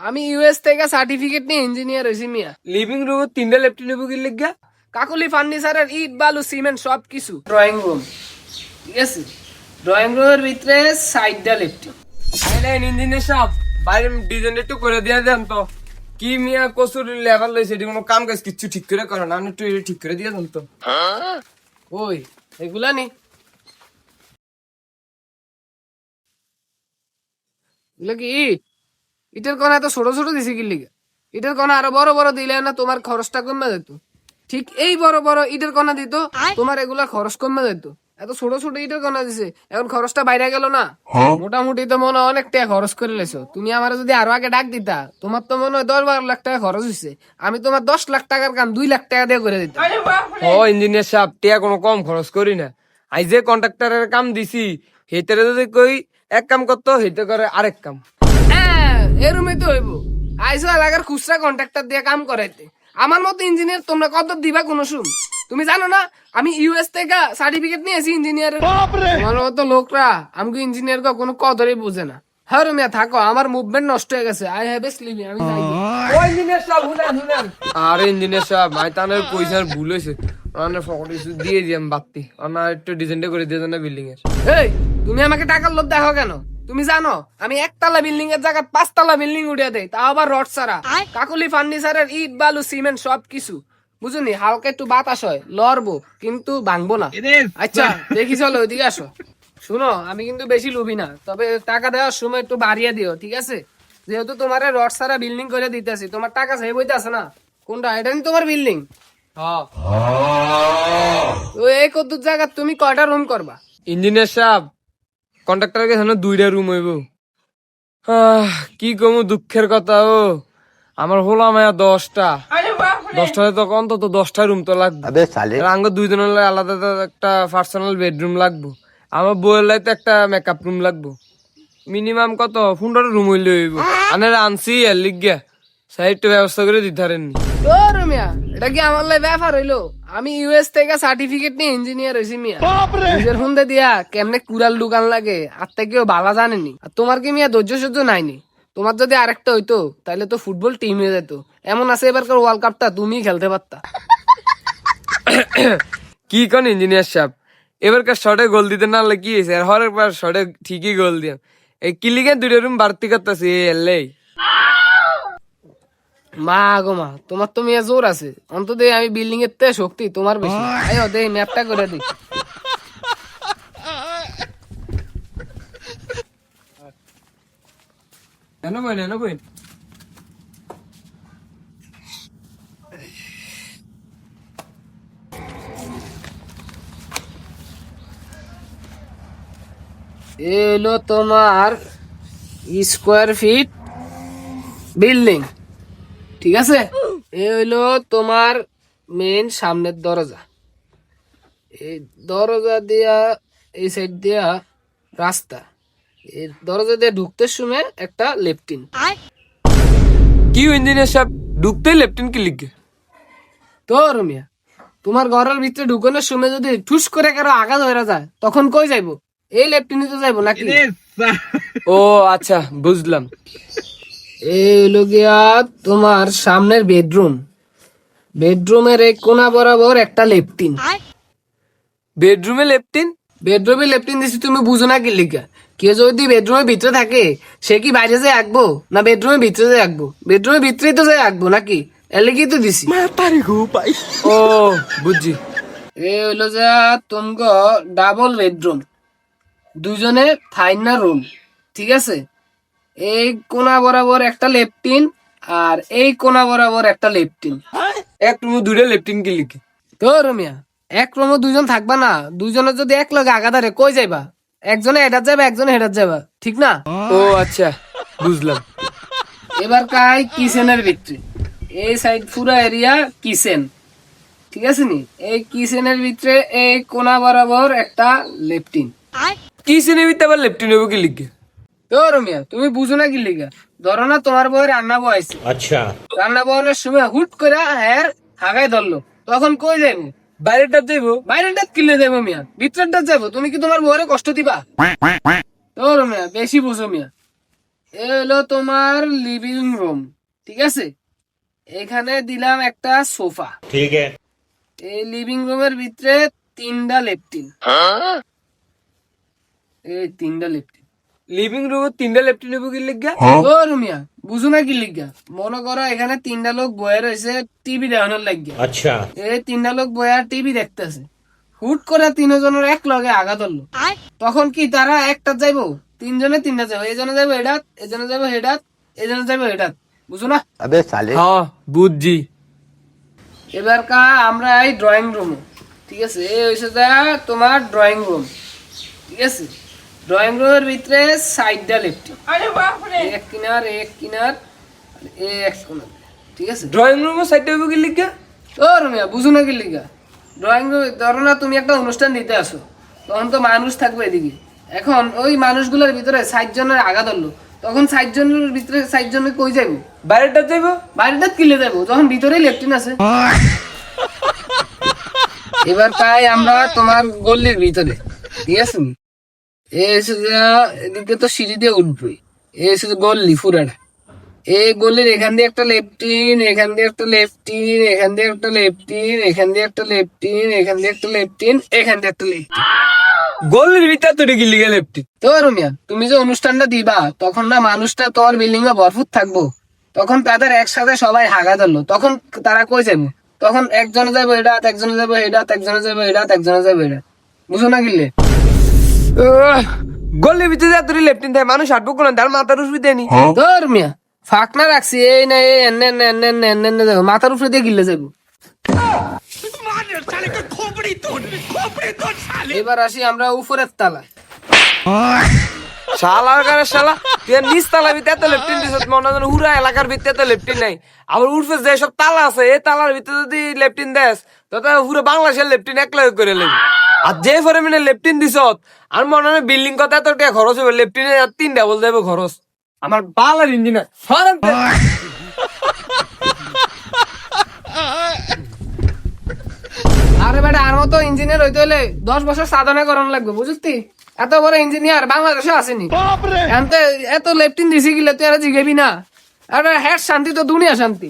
আমি ইউএস থেকে সার্টিফিকেট নিয়ে ইঞ্জিনিয়ার হয়েছি মিয়া। লিভিং রুমে 3টা ল্যাপটপ নেবো কি লিখা? কাকুলি ফার্নিচারের ইট বালু সিমেন্ট সব কিছু। ড্রয়িং রুম, ঠিক আছে, ড্রয়িং রুমের ভিতরে 60টা ল্যাপটপ। আইলেন ইঞ্জিনিয়ার সাহেব, বাইরে ডিজাইন একটু করে দিয়ে দেন তো। কি মিয়া কসুর লেভেল লইছে, এটি কোনো কাম কাজ কিচ্ছু ঠিক করে করে না, একটু এটা ঠিক করে দিয়ে দেন তো। ওই এগুলা নি, এগুলো কি ইট? ইটের কোনা এত ছোট ছোট দিছে কি লিগা? ইটের কোনা আরো বড় বড় দিলে না তোমার খরচটা কমে যেত। ঠিক এই বড় বড় ইটের কোনা দিত, তোমার এগুলা খরচ কমে যেত। এত ছোট ছোট ইটের কোনা দিছে, এখন খরচটা বাইরে গেল না। মোটামুটি তো মনে হয় অনেক টাকা খরচ করে লেছো। তুমি আমার যদি আরো আগে ডাক দিতা, তোমার তো মনে হয় 10-12 লাখ টাকা খরচ হয়েছে। আমি তোমার 10 লাখ টাকার কাম 2 লাখ টাকা দিয়ে করে দিতাম। ও ইঞ্জিনিয়ার সাহেব, টিয়া কোনো কম খরচ করি না। আই যে কন্ট্রাক্টরের কাম দিছি, হেতারে যদি কই এক কাম করতো, হেতে করে আরেক কাম। হ্যাঁ, এরমই তো হইব। আইসো এলাকার খুচরা কন্ট্রাক্টর দিয়ে কাম করাইতে। আমার মতো ইঞ্জিনিয়ার তোমরা কত দিবা কোন শুন? তুমি জানো না আমি ইউএস থেকে সার্টিফিকেট নিয়েছি ইঞ্জিনিয়ার। আমার মতো লোকরা আমাকে ইঞ্জিনিয়ার কোনো কদরই বুঝে না। হ্যাঁ রুমিয়া থাকো, আমার মুভমেন্ট নষ্ট হয়ে গেছে। আই হ্যাভ এ স্লিপ, আমি যাই। ও ইঞ্জিনিয়ার সাহেব শুনেন শুনেন। আরে ইঞ্জিনিয়ার সাহেব, মাই তানের পয়সার ভুল হয়েছে। ওনার ফকটে দিয়ে দিলাম বাত্তি, ওনার একটু ডিজাইনটা করে দিয়ে দেন না বিল্ডিং এর। এই তুমি আমাকে টাকার লোভ দেখো কেন? তুমি জানো আমি একতলা বিল্ডিং এর জায়গায় 5 তলা বিল্ডিং উঠিয়ে দেয়, তাও আবার রড ছাড়া। কাকুলি ফার্নিচারের ইট বালু সিমেন্ট সব কিছু, বুঝুনি? হালকা একটু বাতাস হয়, লড়বো কিন্তু ভাঙবো না। আচ্ছা দেখি, চলো ওইদিকে আসো। শুনো, আমি কিন্তু বেশি লোভী না, তবে টাকা দেওয়ার সময় একটু বাড়িয়ে দিও, ঠিক আছে? যেহেতু তোমার রড ছাড়া বিল্ডিং করে দিতেছি, তোমার টাকা চাই বইতেছে না। কোনটা? এটা নি তোমার বিল্ডিং? হ্যাঁ তো এই কত জায়গা তুমি কয়টা রুম করবা? ইঞ্জিনিয়ার সাহেব, কন্ট্রাক্টরের কাছে 2টা রুম হইব। কি কমু দুঃখের কথা। ও আমার হলাম 10টা তো অন্তত 10টা রুম তো লাগবে। আঙ্গ 2 জনের আলাদা একটা পার্সোনাল বেডরুম লাগবো। আমার বউয়ের লাইতে একটা মেকআপ রুম লাগবো। মিনিমাম কত 15 রুম হইলে হইব। আনের আনছি এর লিগা সাইডটা ব্যবস্থা করে দিতে পারেননি। ও রমিয়া, এটা কি আমার লাই ব্যাপার হইলো? আমি ইউএস থেকে সার্টিফিকেট নিয়ে ইঞ্জিনিয়ার হয়েছি মিয়া। নিজের হুন্দে দিয়া কেমনে কুড়াল দোকান লাগে আর তা কেউ বালা জানেনি। আর তোমার কি মিয়া ধৈর্য সহ্য নাইনি? তোমার যদি আরেকটা হইতো তাহলে তো ফুটবল টিম হয়ে যেত। এমন আছে এবারকার ওয়ার্ল্ড কাপটা তুমি খেলতে পারতা। কি কোন ইঞ্জিনিয়ার সাহেব, এবারকার শর্টে গোল দিতে না হলে কি হয়েছে? আর হরের পর শর্টে ঠিকই গোল দিয়াম। এই কিলিগে 2টা রুম বাড়তি করতেছি এলেই। মা গো মা, তোমার তো মিয়া জোর আছে। অন্তত আমি বিল্ডিং এর তে শক্তি তোমার বেশি। আয়ো দেই ম্যাপটা করে দিই। কেন বই না বই। এলো তোমার স্কোয়ার ফিট বিল্ডিং, ঠিক আছে? এ হইলো তোমার মেন সামনের দরজা। এই দরজা দিয়া এই সাইড দিয়া রাস্তা। এই দরজা দিয়ে ঢুকতে সময় একটা লেফটিন। কি ইঞ্জিনিয়ার সাহেব, ঢুকতে লেফটেন্ট কি লিখে? তো রমিয়া, তোমার ঘরের ভিতরে ঢুকানোর সময় যদি ঠুস করে কারো আঘাত হয়ে যায় তখন কই যাইবো? এই লেফটিনে তো যাইবো নাকি? ও আচ্ছা বুঝলাম। এই হইলো গিয়া তোমার সামনের বেডরুম। বেডরুমের এক কোনা বরাবর একটা লেফটিন। বেডরুমে লেফটিন? বেডরুমে লেফটিন দিছি, তুমি বুঝো না কি লিখা? কে যদি বেডরুমের ভিতরে থাকে সে কি বাইরে যেয়ে আঁকবো না বেডরুমের ভিতরে যেয়ে আঁকবো? বেডরুমের ভিতরেই তো যেয়ে আঁকবো নাকি? এলে কি তো দিছি। ও বুঝছি। এ হইলো যে তোমাকে ডাবল বেডরুম, দুজনে ফাইন রুম, ঠিক আছে? এই কোনা বরাবর একটা লেফটিন আর এই কোনা বরাবর একটা লেফটিন। এক রুমে 2টা লেফটিন কি লিখে? তো রমিয়া, এক রুমে দুজন থাকবা না? দুজনের যদি এক লগে আগাদারে কই যাইবা? একজনে হেডার যাবে, একজনে হেডার যাবা, ঠিক না? ও আচ্ছা বুঝলাম। এবার কাই কিচেনের ভিতরে এই সাইড পুরো এরিয়া কিচেন, ঠিক আছে নি? এই কিচেনের ভিতরে এই কোনা বরাবর একটা লেফটিন। কিচেনের ভিতরে আবার লেফটিন হইব কি লিখে? তো রমিয়া, তুমি বুঝো না কি লিগা? ধরো না তোমার বউয়ের রান্না বয়সে, আচ্ছা, রান্না বয়ানোর সময় হুট করে হ্যার হাগাই ধরলো, তখন কই যাইবো? বাইরেটা যাইব? বাইরেটা কিনে যাবো মিয়া, ভিতরটা যাবো। তুমি কি তোমার বউরে কষ্ট দিবা? তো রমিয়া বেশি বুঝো মিয়া। এ হলো তোমার লিভিং রুম, ঠিক আছে। এখানে দিলাম একটা সোফা। ठीक है। এই লিভিং রুমের ভিতরে 3টা লেপটিন, এই 3টা লেপটিন। লিভিং রুমে 3টা লেফটিন হইব কি লিগা? ও রুমিয়া, বুঝো না কি লিখা? মনে করো এখানে 3টা লোক বয়ে রয়েছে টিভি দেখানোর লাগিয়া। अच्छा। এই 3টা লোক বয়া টিভি দেখতেছে, হুট করে 3জনের এক লগে আঘাত হলো। তখন কি তারা একটা যাইবো? 3জনে 3টা যাবো, এজনে যাবো হেডাত, এজনে যাবো হেডাত, এজনে যাবো হেডাত, বুঝো না? হ্যাঁ বুঝছি। এবার আমরা এই ড্রয়িং রুমে, ঠিক আছে। এই হয়েছে যা তোমার ড্রয়িং রুম, ঠিক আছে। ড্রয়িং রুমের ভিতরে 4টা লেফটিন, এক কিনার এক কিনার আর এক কোনার, ঠিক আছে। ড্রয়িং রুমে সাইড হইব কি লিগা? ও রুমিয়া, বুঝো না কি লিগা? ড্রয়িং রুম ধরো না তুমি একটা অনুষ্ঠান দিতে আসো, তখন তো মানুষ থাকবে এদিকে। এখন ওই মানুষগুলোর ভিতরে 60জনের আঘাত হলো, তখন 60জনের ভিতরে 60জনে কই যাইবো? বাইরেটা যাইব? বাড়িটা কিলে যাবো, যখন ভিতরেই লেফটিন আছে। এবার আমরা তোমার গল্লির ভিতরে, ঠিক আছে। এদিকে তো সিঁড়ি দিয়ে উঠবই, এসে গল্লি ফুরাটা। এই গল্লির এখান দিয়ে একটা লেফটিন, এখান দিয়ে একটা লেফটিন, এখান দিয়ে একটা লেফটিন, এখান দিয়ে একটা লেফটিন, এখান দিয়ে একটা লেফটিন, এখান দিয়ে একটা লেফটিন। গলির ভিতর তো কি লিগা লেফটিন? তো রুমিয়া, তুমি যে অনুষ্ঠানটা দিবা তখন না মানুষটা তোমার বিল্ডিং এ ভরপুর থাকবো, তখন তাদের একসাথে সবাই হাগা ধরলো, তখন তারা কই যাবো? তখন একজনে যাবো এডাত, একজনে যাবো এডাত, একজনে যাবো এডাত, একজনে যাবো এডাত, বুঝো না কিলে? গলির ভিতরে যা তোর লেফটিন থাকে মানুষ হাঁটবো কোন তার মাথার উপরে দেনি। ধর মিয়া, ফাঁকনা রাখছি এই না এই এনে এনে এনে এনে এনে এনে যাবো, মাথার উপরে দিয়ে গিলে যাবো। এবার আসি আমরা উপরের তালায়। শালার কারে শালা, তুই নিচ তালা ভিতরে এত লেফটিন দিছ, মনে হয় পুরা এলাকার ভিতরে এত লেফটিন নাই। আবার উর্ফে যে সব তালা আছে এই তালার ভিতরে যদি লেফটিন দেস তো পুরো বাংলাদেশের লেফটিন এক লগে করে লেগে। আর যে পরিমাণে লেফটিন দিছ আর মনে হয় বিল্ডিং কথা এত টাকা খরচ হবে, লেফটিনে 3 ডাবল যাবে খরচ। আমার বালার ইঞ্জিনিয়ার সরেন তে। আরে বেটা, আর মতো ইঞ্জিনিয়ার হইতে হলে 10 বছর সাধনা করানো লাগবে, বুঝতি? এত বড় ইঞ্জিনিয়ার বাংলাদেশে আসেনি। এত লেফটিন দিছি গিলে তুই আর জিগেবি না। আরে হ্যাঁ, শান্তি তো দুনিয়া শান্তি।